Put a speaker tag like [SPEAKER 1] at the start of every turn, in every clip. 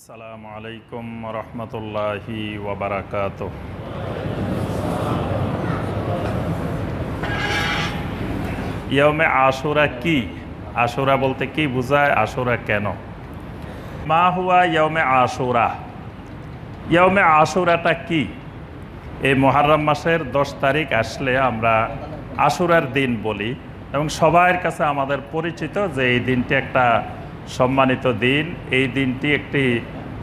[SPEAKER 1] আসসালামু আলাইকুম রহমতুল্লাহি ওয়া বারাকাতুহু। ইয়াউমে আশুরা কি? আশুরা বলতে কি বোঝায়? আশুরা কেন? মা হুয়া ইয়াউমে আশুরা? ইয়াউমে আশুরাটা কি? এই মুহররম মাসের 10 তারিখ আসলে আমরা আশুরার দিন বলি এবং সবার কাছে আমাদের পরিচিত যে এই দিনটি একটা সম্মানিত দিন, এই দিনটি একটি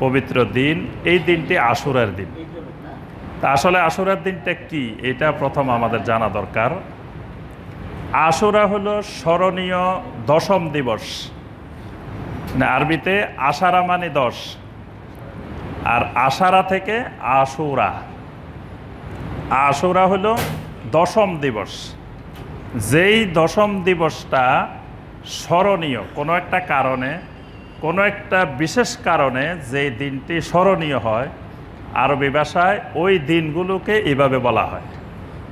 [SPEAKER 1] পবিত্র দিন, এই দিনটি আশুরার দিন। তা আসলে আশুরার দিনটা কি এটা প্রথম আমাদের জানা দরকার। আশুরা হলো স্মরণীয় দশম দিবস, আরবিতে আশারা মানে 10, আর আশারা থেকে আশুরা। আশুরা হলো দশম দিবস। যেই দশম দিবসটা স্মরণীয় কোনো একটা কারণে, কোনো একটা বিশেষ কারণে যেই দিনটি স্মরণীয় হয়, আরবি ভাষায় ওই দিনগুলোকে এইভাবে বলা হয়।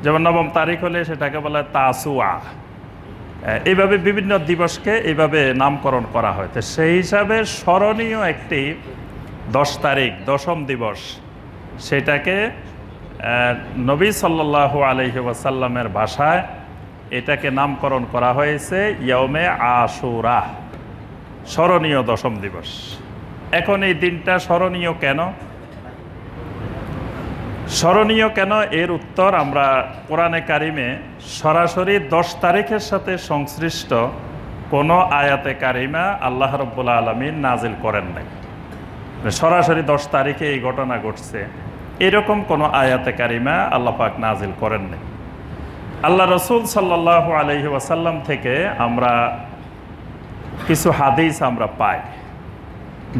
[SPEAKER 1] যেমন 9 তারিখ হলে সেটাকে বলা হয় তাসুয়া। এইভাবে বিভিন্ন দিবসকে এইভাবে নামকরণ করা হয়। তো সেই হিসাবে স্মরণীয় একটি 10 তারিখ দশম দিবস, সেটাকে নবী সাল্লাল্লাহু আলাইহি ওয়াসাল্লামের ভাষায় এটাকে নামকরণ করা হয়েছে ইয়াউমে আশুরা, স্মরণীয় দশম দিবস। এখন এই দিনটা স্মরণীয় কেন? স্মরণীয় কেন এর উত্তর আমরা কোরআনে কারিমে সরাসরি 10 তারিখের সাথে সংশ্লিষ্ট কোনো আয়াতে কারিমা আল্লাহ রাব্বুল আলামিন নাজিল করেন নাই। সরাসরি 10 তারিখে এই ঘটনা ঘটছে এরকম কোনো আয়াতে কারিমা আল্লাহ পাক নাজিল করেন নাই। আল্লাহ রসুল সাল্লাল্লাহু আলাইহি ওয়াসাল্লাম থেকে আমরা কিছু হাদিস আমরা পাই,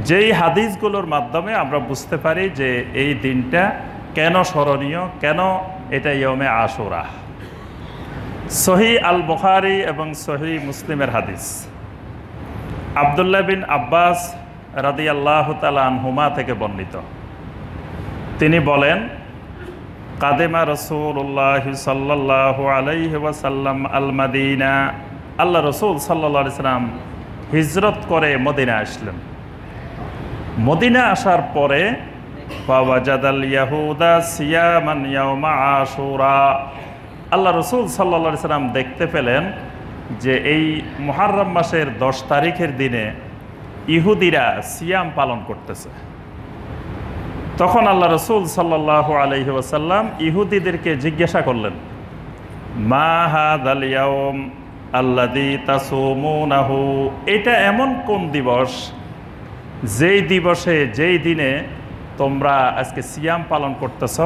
[SPEAKER 1] যেই হাদিসগুলোর মাধ্যমে আমরা বুঝতে পারি যে এই দিনটা কেন স্মরণীয়, কেন এটা ইয়াউমে আশুরা। সহিহ আল বুখারী এবং সহিহ মুসলিমের হাদিস, আব্দুল্লাহ বিন আব্বাস রাদিয়াল্লাহু তাআলা আনহুমা থেকে বর্ণিত। তিনি বলেন, কাদেমা রাসূলুল্লাহ সাল্লাল্লাহু আলাইহি ওয়াসাল্লাম আল মাদিনা। আল্লাহ রসুল সাল্লাল্লাহু আলাইহি সাল্লাম হিজরত করে মদিনা আসলেন। মদিনা আসার পরে ফাওয়াজাদাল ইয়াহুদা সিয়ামান ইয়াউমা আশুরা। আল্লাহ রসুল সাল্লাল্লাহু আলাইহি সাল্লাম দেখতে পেলেন যে এই মুহররম মাসের 10 তারিখের দিনে ইহুদিরা সিয়াম পালন করতেছে। তখন আল্লাহ রসুল সাল্লাল্লাহু আলাইহি ওয়াসাল্লাম ইহুদিদেরকে জিজ্ঞাসা করলেন, মা হাযাল ইয়াউম আল্লাযী তাসুমুনাহু? এটা এমন কোন দিবস যেই দিবসে, যেই দিনে তোমরা আজকে সিয়াম পালন করতেছ?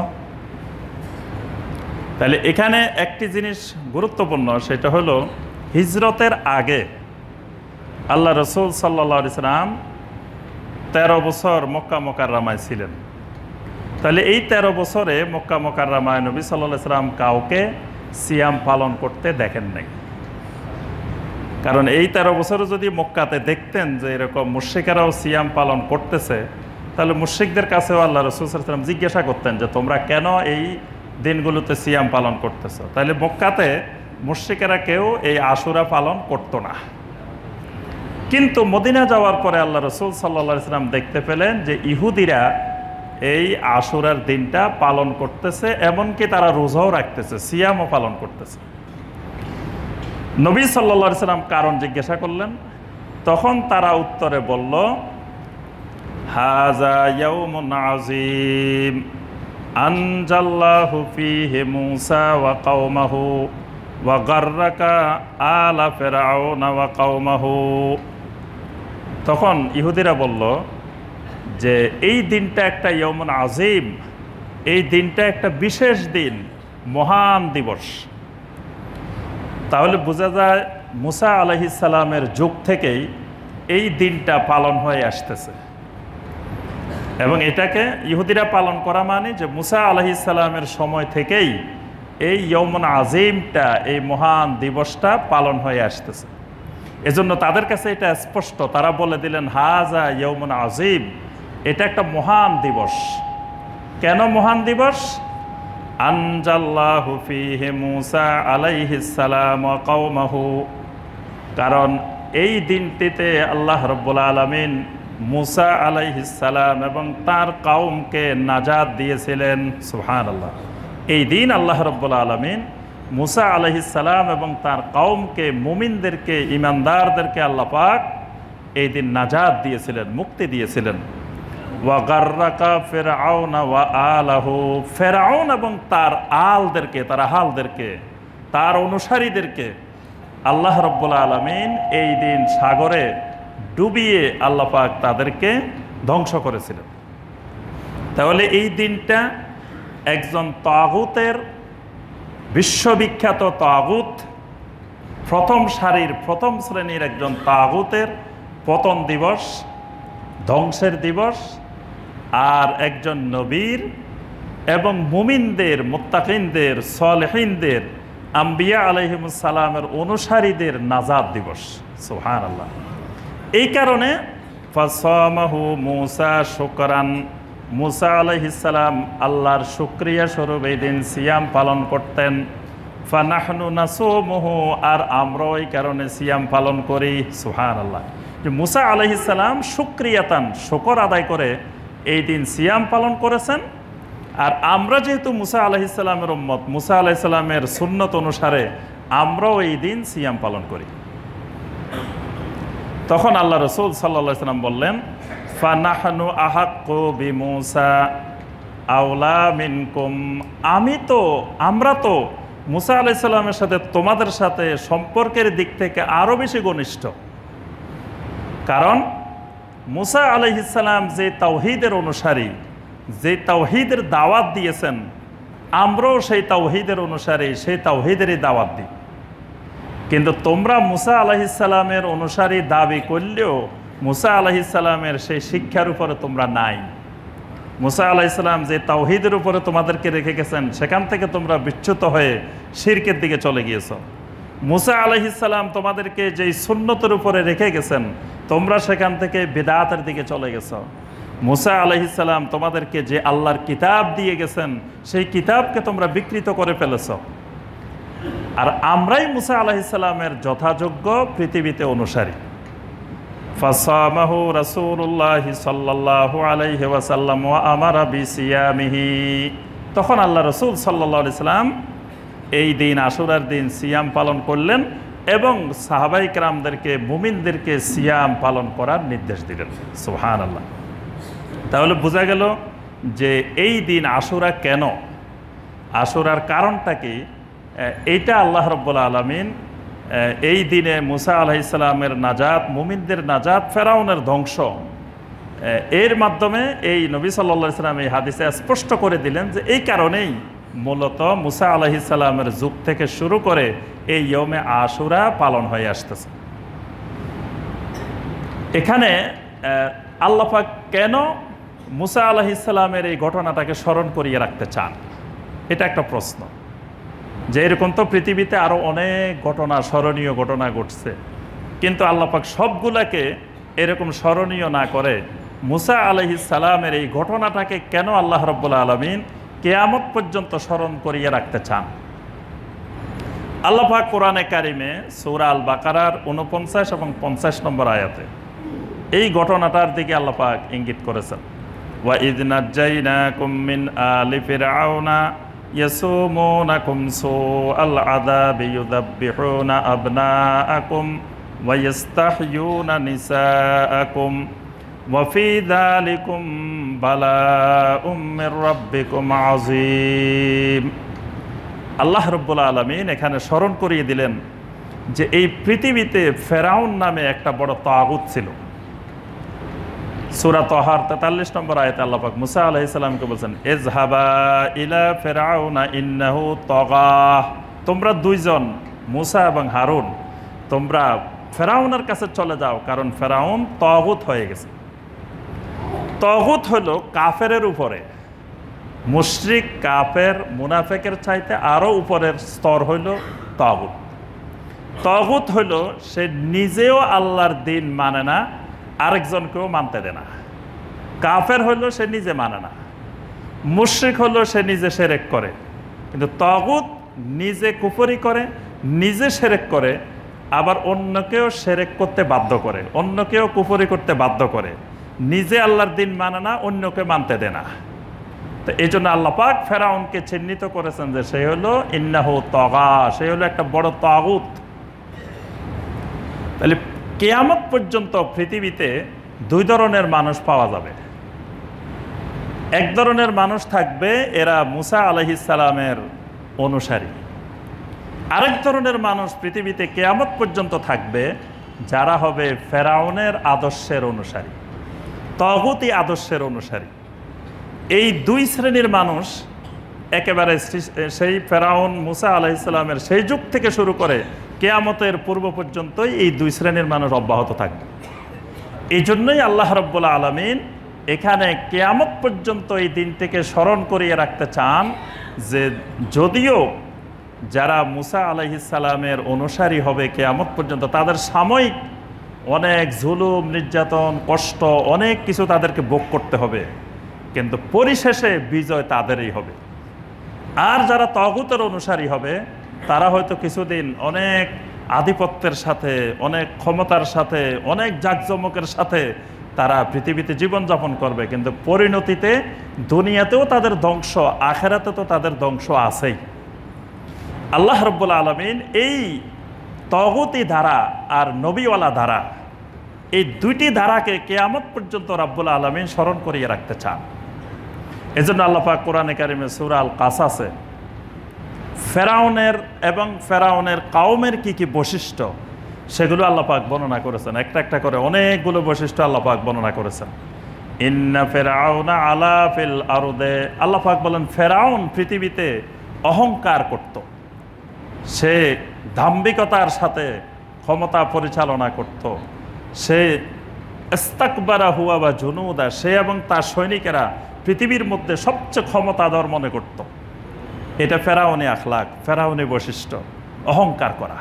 [SPEAKER 1] তাহলে এখানে একটি জিনিস গুরুত্বপূর্ণ, সেটা হলো হিজরতের আগে আল্লাহ রসুল সাল্লাল্লাহু আলাইহি সাল্লাম 13 বছর মক্কা মুকাররমায় ছিলেন। তাহলে এই 13 বছরে মক্কা মুকাররমায় নবী সাল্লাল্লাহু আলাইহি সাল্লাম কাউকে সিয়াম পালন করতে দেখেন নাই। কারণ এই 13 বছরে যদি মক্কাতে দেখতেন যে এরকম মুশরিকেরাও সিয়াম পালন করতেছে, তাহলে মুশরিকদের কাছেও আল্লাহ রাসূল সাল্লাল্লাহু আলাইহি সাল্লাম জিজ্ঞাসা করতেন যে তোমরা কেন এই দিনগুলোতে সিয়াম পালন করতেছো। তাহলে মক্কাতে মুশরিকেরা কেউ এই আশুরা পালন করতো না। কিন্তু মদিনা যাওয়ার পরে আল্লাহ রসুল সাল্লাল্লাহু আলাইহি সাল্লাম দেখতে পেলেন যে ইহুদিরা এই আশুরার দিনটা পালন করতেছে, এমনকি তারা রোজাও রাখতেছে, সিয়ামও পালন করতেছে। নবী সাল্লাল্লাহু আলাইহি সাল্লাম কারণ জিজ্ঞাসা করলেন, তখন তারা উত্তরে বলল, হাযা ইয়াউমুন আযীম আনজাল্লাহু ফীহি মূসা ওয়া কওমাহু ওয়া গাররাকা আলা ফিরআউনা ওয়া কওমাহু। তখন ইহুদিরা বলল যে এই দিনটা একটা ইয়াউমুন আযীম, এই দিনটা একটা বিশেষ দিন, মহান দিবস। তাহলে বোঝা যায় মুসা আলাইহিস সালামের যুগ থেকেই এই দিনটা পালন হয়ে আসতেছে, এবং এটাকে ইহুদিরা পালন করা মানে যে মুসা আলাইহিস সালামের সময় থেকেই এই ইয়াউমুন আযীমটা, এই মহান দিবসটা পালন হয়ে আসতেছে। এজন্য তাদের কাছে এটা স্পষ্ট, তারা বলে দিলেন হাযা ইয়াউমুন আযীম, এটা একটা মহান দিবস। কেন মহান দিবস? আনজাল্লাহু ফীহি মূসা আলাইহিস সালাম ওয়া কওমাহু, কারণ এই দিনটিতে আল্লাহ রাব্বুল আলামিন মুসা আলাইহিস সালাম এবং তার কওমকে নাজাত দিয়েছিলেন। সুবহানাল্লাহ। এই দিন আল্লাহ রাব্বুল আলামিন মুসা আলাইহিস সালাম এবং তার কওমকে, মুমিনদেরকে, ঈমানদারদেরকে আল্লাহ পাক এই দিন নাজাত দিয়েছিলেন, মুক্তি দিয়েছিলেন। ওয়া গাররাকা ফিরআউনা ওয়া আলাহু, ফিরআউন এবং তার আলদেরকে, তার আহালদেরকে, তার অনুসারীদেরকে আল্লাহ রাব্বুল আলামিন এই দিন সাগরে ডুবিয়ে আল্লাহ পাক তাদেরকে ধ্বংস করেছিলেন। তাহলে এই দিনটা একজন তাগুতের, বিশ্ববিখ্যাত তাগুত, প্রথম সারির প্রথম শ্রেণীর একজন তাগুতের পতন দিবস, ধ্বংসের দিবস, আর একজন নবীর এবং মুমিনদের, মুত্তাকিনদের, সালেহিনদের, আম্বিয়া আলাইহিমুস সালামের অনুসারীদের নাজাত দিবস। সুবহানাল্লাহ। এই কারণে ফাসামাহু মুসা শুকরান, মুসা আলাইহিস সালাম আল্লাহর শুকরিয়া স্বরূপ এই দিন সিয়াম পালন করতেন। ফানাহনু নাসুমুহু, আর আমরাও এই কারণে সিয়াম পালন করি। সুবহানাল্লাহ। যে মুসা আলাইহিস সালাম শুকরিয়াতান, শুকর আদায় করে এই দিন সিয়াম পালন করেছেন। আর আমরা যেহেতু মুসা আলাইহিস সালামের উম্মত, মুসা আলাইহিস সালামের সুন্নত অনুসারে আমরাও এই দিন সিয়াম পালন করি। তখন আল্লাহ রাসূল সাল্লাল্লাহু আলাইহি সাল্লাম বললেন, ফানাহনু আহাক্কু বিমুসা আওলা মিনকুম, আমরা তো মুসা আলাইহিস সালামের সাথে, তোমাদের সাথে সম্পর্কের দিক থেকে আরো বেশি ঘনিষ্ঠ। কারণ মুসা আলাইহিস সালাম যে তাওহীদের অনুসারী, যে তাওহীদের দাওয়াত দিয়েছেন, আমরাও সেই তাওহীদের অনুসারী, সেই তাওহীদেরই দাওয়াত দিই। কিন্তু তোমরা মুসা আলাইহিস সালামের অনুসারী দাবি করলেও মুসা আলাইহিস সালামের সেই শিক্ষার উপরে তোমরা নাই। মুসা আলাইহিস সালাম যে তাওহীদের উপরে তোমাদেরকে রেখে গেছেন, সেখান থেকে তোমরা বিচ্যুত হয়ে শিরকের দিকে চলে গিয়েছ। মুসা আলাইহিস সালাম তোমাদেরকে যেই সুন্নতের উপরে রেখে গেছেন, তোমরা সেখান থেকে বিদআতের দিকে চলে গেছ। মুসা আলাইহিস সালাম তোমাদেরকে যে আল্লাহর কিতাব দিয়ে গেছেন, সেই কিতাবকে তোমরা বিকৃত করে ফেলেছ। আর আমরাই মুসা আলাইহিস সালামের যথাযোগ্য পৃথিবীতে অনুসারী। ফাসামাহু রাসূলুল্লাহ সাল্লাল্লাহু আলাইহি ওয়াসাল্লাম ওয়া আমারা বিসিয়ামিহি, তখন আল্লাহ রাসূল সাল্লাল্লাহু আলাইহি সাল্লাম এই দিন, আশুরার দিন সিয়াম পালন করলেন এবং সাহাবাই কেরামদেরকে, মুমিনদেরকে সিয়াম পালন করার নির্দেশ দিলেন। সুবহানাল্লাহ। তাহলে বোঝা গেল যে এই দিন আশুরা কেন, আশুরার কারণটা কি, এইটা আল্লাহ রাব্বুল আলামিন এই দিনে মুসা আলাইহিস সালামের নাজাত, মুমিনদের নাজাত, ফেরাউনের ধ্বংস, এর মাধ্যমে এই নবী সাল্লাল্লাহু আলাইহি সাল্লাম এই হাদিসে স্পষ্ট করে দিলেন যে এই কারণেই মূলত মুসা আলাইহিস সালামের যুগ থেকে শুরু করে এই ইয়মে আশুরা পালন হয়ে আসতেছে। এখানে আল্লাহ পাক কেন মুসা আলাইহিস সালামের এই ঘটনাটাকে স্মরণ করিয়ে রাখতে চান, এটা একটা প্রশ্ন। যে এরকম তো পৃথিবীতে আরো অনেক ঘটনা, স্মরণীয় ঘটনা ঘটছে, কিন্তু আল্লাহ পাক সবগুলাকে এরকম স্মরণীয় না করে মুসা আলাইহিস সালামের এই ঘটনাটাকে কেন আল্লাহ রাব্বুল আলামিন কিয়ামত পর্যন্ত স্মরণ করিয়ে রাখতে চান? আল্লাহ পাক কোরআনে কারিমে সূরা আল বাকারার 49 এবং 50 নম্বর আয়াতে এই ঘটনাটার দিকে আল্লাহ পাক ইঙ্গিত করেছেন। ওয়া ইয নাজ্জাইনাকুম মিন আলি ফিরআউনা ইয়াসুমুনাকুম সুআল আযাবি ইউযাব্বিহুনা আবনাআকুম ওয়া ইস্তাহয়ুনা নিসাআকুম ওয়া ফি যালিকুম বালাউম মির রাব্বিকুম আযীম। আল্লাহ রাব্বুল আলামিন এখানে স্মরণ করিয়ে দিলেন যে এই পৃথিবীতে ফেরাউন নামে একটা বড় তাগুত ছিল। সূরা তাহার 43 নম্বর আয়াতে আল্লাহ পাক মুসা আলাইহিস সালামকে বলেন, ইযহাবা ইলা ফিরআউনা ইন্নাহু তাগা, তোমরা দুইজন মুসা এবং হারুন তোমরা ফেরাউনের কাছে চলে যাও, কারণ ফেরাউন তাগুত হয়ে গেছে। তাগুত হলো কাফেরের উপরে, মুশরিক, কাফের, মুনাফিকের চাইতে আরো উপরের স্তর হইল তাগুত। তাগুত হইল সে নিজেও আল্লাহর দিন মানে না, আরেকজনকেও মানতে দেয় না। কাফের হইল সে নিজে মানে না, মুশরিক হইল সে নিজে শিরক করে। কিন্তু তাগুত নিজে কুফরি করে, নিজে শিরক করে, আবার অন্যকেও শিরক করতে বাধ্য করে, অন্যকেও কুফরি করতে বাধ্য করে। নিজে আল্লাহর দিন মানে না, অন্যকে মানতে দেয় না। তো এই জন্য আল্লাহ পাক ফেরাউনকে চিহ্নিত করেছেন যে সে হলো ইন্নাহু তাগা, সে হলো একটা বড় তাগুত। তাহলে কিয়ামত পর্যন্ত পৃথিবীতে দুই ধরনের মানুষ পাওয়া যাবে। এক ধরনের মানুষ থাকবে, এরা মুসা আলাইহিস সালামের অনুসারী। আরেক ধরনের মানুষ পৃথিবীতে কিয়ামত পর্যন্ত থাকবে, যারা হবে ফেরাউনের আদর্শের অনুসারী, তাগুতি আদর্শের অনুসারী। এই দুই শ্রেণীর মানুষ একেবারে সেই ফেরাউন মুসা আলাইহিস সালামের সেই যুগ থেকে শুরু করে কিয়ামতের পূর্ব পর্যন্তই এই দুই শ্রেণীর মানুষ অব্যাহত থাকবে। এই জন্যই আল্লাহ রাব্বুল আলামিন এখানে কিয়ামত পর্যন্ত এই দিনটিকে স্মরণ করিয়ে রাখতে চান যে যদিও যারা মুসা আলাইহিস সালামের অনুসারী হবে কিয়ামত পর্যন্ত, তাদের সাময়িক অনেক জুলুম, নির্যাতন, কষ্ট, অনেক কিছু তাদেরকে ভোগ করতে হবে, কিন্তু পরিশেষে বিজয় তাদেরই হবে। আর যারা তাগুতের অনুসারী হবে, তারা হয়তো কিছুদিন অনেক আধিপত্যের সাথে, অনেক ক্ষমতার সাথে, অনেক জাঁকজমকের সাথে তারা পৃথিবীতে জীবনযাপন করবে, কিন্তু পরিণতিতে দুনিয়াতেও তাদের ধ্বংস, আখেরাতে তো তাদের ধ্বংস আছেই। আল্লাহ রাব্বুল আলামিন এই তাগুতি ধারা আর নবীওয়ালা ধারা, এই দুইটি ধারাকে কিয়ামত পর্যন্ত রাব্বুল আলামিন স্মরণ করিয়ে রাখতে চান। এজন্য আল্লাহ পাক কোরআনে কারিমে সূরা আল কাসাসে ফেরাউনের এবং ফেরাউনের কওমের কি কি বৈশিষ্ট্য সেগুলো আল্লাহ পাক বর্ণনা করেছেন। একটা একটা করে অনেকগুলো বৈশিষ্ট্য আল্লাহ পাক বর্ণনা করেছেন। ইন্না ফিরআউনা আলা ফিল আরদে, আল্লাহ পাক বলেন ফেরাউন পৃথিবীতে অহংকার করত, সে দাম্ভিকতার সাথে ক্ষমতা পরিচালনা করত, সে ইস্তাকবারা হুয়া বা জুনুদা, সে এবং তার সৈনিকেরা পৃথিবীর মধ্যে সবচেয়ে ক্ষমতাধর মনে করত। এটা ফেরাউনি আখলাক, ফেরাউনি বৈশিষ্ট্য, অহংকার করা।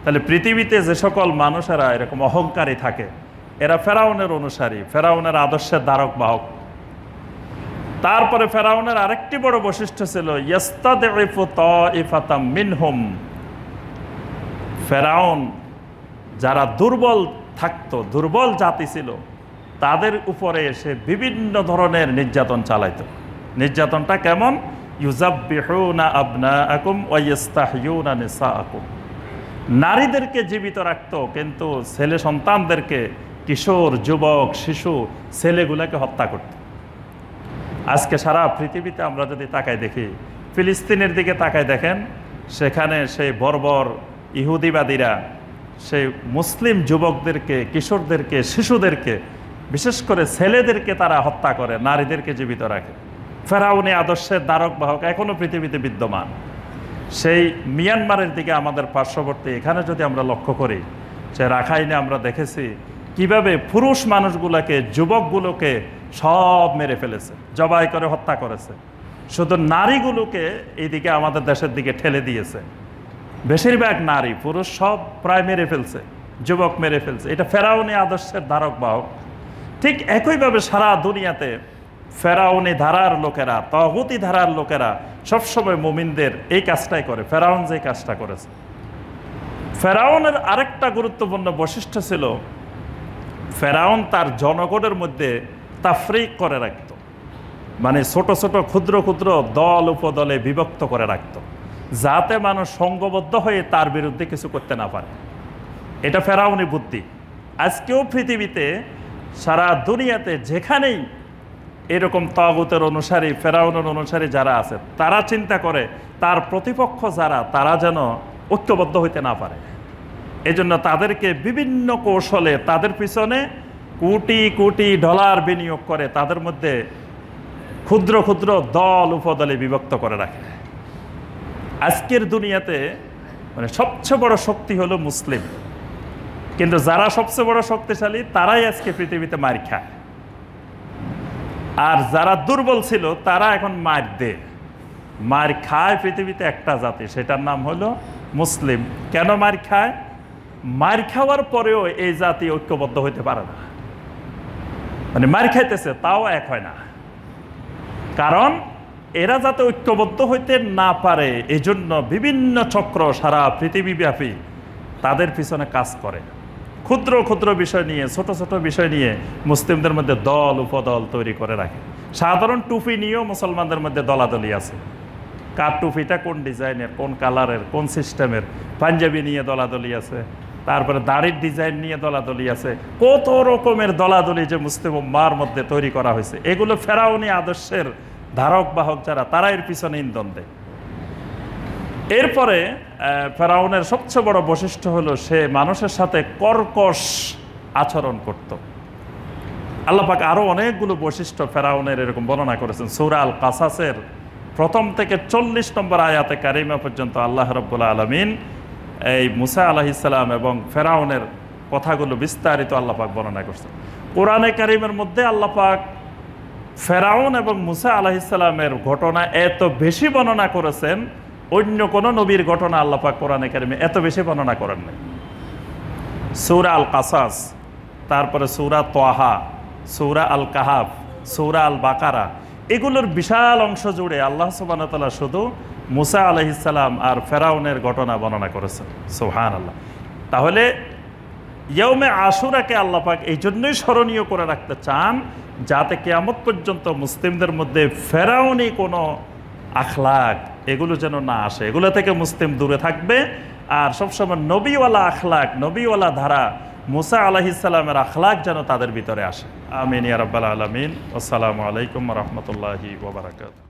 [SPEAKER 1] তাহলে পৃথিবীতে যে সকল মানুষেরা এরকম অহংকারী থাকে, এরা ফেরাউনের অনুসারী, ফেরাউনের আদর্শের ধারক বাহক। তারপরে ফেরাউনের আরেকটি বড় বৈশিষ্ট্য ছিল ইয়াস্তাদিফু তাইফাতাম মিনহুম, ফেরাউন যারা দুর্বল থাকতো, দুর্বল জাতি ছিল, তাদের উপরে এসে বিভিন্ন ধরনের নির্যাতন চালাইতো। নির্যাতনটা কেমন? ইউযাব্বিহুনা আবনাআকুম ওয়া ইস্তাহইয়ুনা নিসাআকুম, নারীদেরকে জীবিত রাখতো, কিন্তু ছেলে সন্তানদেরকে, কিশোর, যুবক, শিশু, ছেলেগুলোকে হত্যা করত। আজকে সারা পৃথিবীতে আমরা যদি তাকাই দেখি, ফিলিস্তিনের দিকে তাকাই দেখেন, সেখানে সেই বর্বর ইহুদিবাদীরা সেই মুসলিম যুবকদেরকে, কিশোরদেরকে, শিশুদেরকে, বিশেষ করে ছেলেদেরকে তারা হত্যা করে, নারীদেরকে জীবিত রাখে। ফেরাউনি আদর্শের ধারক বাহক এখনো পৃথিবীতে বিদ্যমান। সেই মিয়ানমারের দিকে আমাদের পার্শ্ববর্তী, এখানে যদি আমরা লক্ষ্য করি, সে রাখাইনে আমরা দেখেছি কিভাবে পুরুষ মানুষগুলোকে, যুবকগুলোকে সব মেরে ফেলেছে, জবাই করে হত্যা করেছে। শুধু নারীগুলোকে এইদিকে আমাদের দেশের দিকে ঠেলে দিয়েছে। বেশিরভাগ নারী, পুরুষ সব প্রায় মেরে ফেলছে, যুবক মেরে ফেলছে। এটা ফেরাউনি আদর্শের ধারক বাহক। ঠিক একইভাবে সারা দুনিয়াতে ফেরাউনি ধারার লোকেরা, তাগুতি ধারার লোকেরা সবসময় মুমিনদের এই কাজটাই করে, ফেরাউন যে কাজটা করেছে। ফেরাউনের আরেকটা গুরুত্বপূর্ণ বৈশিষ্ট্য ছিল, ফেরাউন তার জনগণের মধ্যে তাফরিক করে রাখত, মানে ছোট ছোট ক্ষুদ্র ক্ষুদ্র দল উপদলে বিভক্ত করে রাখত, যাতে মানুষ সংঘবদ্ধ হয়ে তার বিরুদ্ধে কিছু করতে না পারে। এটা ফেরাউনি বুদ্ধি। আজকেও পৃথিবীতে সারা দুনিয়াতে যেখানেই এরকম তাগুতের অনুসারী, ফেরাউনের অনুসারী যারা আছে, তারা চিন্তা করে তার প্রতিপক্ষ যারা, তারা যেন ঐক্যবদ্ধ হইতে না পারে। এজন্য তাদেরকে বিভিন্ন কৌশলে, তাদের পিছনে কোটি কোটি ডলার বিনিয়োগ করে তাদের মধ্যে ক্ষুদ্র ক্ষুদ্র দল উপদলে বিভক্ত করে রাখে। আজকের দুনিয়াতে মানে সবচেয়ে বড় শক্তি হলো মুসলিম, কিন্তু যারা সবচেয়ে বড় শক্তিশালী তারাই আজকে পৃথিবীতে মার খায়। আর যারা দুর্বল ছিল তারা এখন মার দেয়। মার খায় পৃথিবীতে একটা জাতি, সেটার নাম হলো মুসলিম। কেন মার খায়? মার খাওয়ার পরেও এই জাতি ঐক্যবদ্ধ হইতে পারে না, মানে মার খাইতেছে তাও এক হয় না। কারণ এরা যাতে ঐক্যবদ্ধ হইতে না পারে, এজন্য বিভিন্ন চক্র সারা পৃথিবীব্যাপী তাদের পিছনে কাজ করে। ক্ষুদ্র ক্ষুদ্র বিষয় নিয়ে, ছোট ছোট বিষয় নিয়ে মুসলিমদের মধ্যে দল উপদল তৈরি করে রাখে। সাধারণ টুপি নিয়েও মুসলমানদের মধ্যে দলাদলি আছে। কার টুপিটা কোন ডিজাইনের, কোন কালারের, কোন সিস্টেমের, পাঞ্জাবি নিয়ে দলাদলি আছে, তারপরে দাড়ির ডিজাইন নিয়ে দলাদলি আছে। কত রকমের দলাদলি যে মুসলিম উম্মার মধ্যে তৈরি করা হয়েছে, এগুলো ফেরাউনি আদর্শের ধারক বাহক যারা, তারা এর পিছনে ইন্ধন দেয়। এরপরে ফেরাউনের সবচেয়ে বড় বৈশিষ্ট্য হলো সে মানুষের সাথে কর্কশ আচরণ করত। আল্লাহ পাক আরো অনেকগুলো বৈশিষ্ট্য ফেরাউনের এরকম বর্ণনা করেছেন। সূরা আল কাসাসের প্রথম থেকে 40 নম্বর আয়াতে কারিমা পর্যন্ত আল্লাহ রাব্বুল আলামিন এই মুসা আলাইহিস সালাম এবং ফেরাউনের কথাগুলো বিস্তারিত আল্লাহ পাক বর্ণনা করছেন। কোরআনে কারিমের মধ্যে আল্লাহ পাক ফেরাউন এবং মুসা আলাইহিস সালামের ঘটনা এত বেশি বর্ণনা করেছেন, অন্য কোন নবীর ঘটনা আল্লাহ পাক কোরআনে কারিমে এত বেশি বর্ণনা করেন নাই। সূরা আল কাসাস, তারপরে সূরা তাহা, সূরা আল কাহাফ, সূরা আল বাকারা, এগুলোর বিশাল অংশ জুড়ে আল্লাহ সুবহানাহু ওয়া তাআলা শুধু মুসা আলাইহিস সালাম আর ফেরাউনের ঘটনা বর্ণনা করেছেন। সুবহানাল্লাহ। তাহলে ইয়াউমে আশুরাকে আল্লাহ পাক এই জন্যই স্মরণীয় করে রাখতে চান, যাতে কিয়ামত পর্যন্ত মুসলিমদের মধ্যে ফেরাউনি কোনো আখলাক এগুলো যেন না আসে, এগুলো থেকে মুসলিম দূরে থাকবে। আর সবসময় নবীওয়ালা আখলাক, নবীওয়ালা ধারা, মুসা আলাইহিস সালামের আখলাক যেন তাদের ভিতরে আসে। আমিন ইয়া রাব্বাল আলামিন। আসসালামু আলাইকুম ওয়া রাহমাতুল্লাহি ওয়া বারাকাতুহু।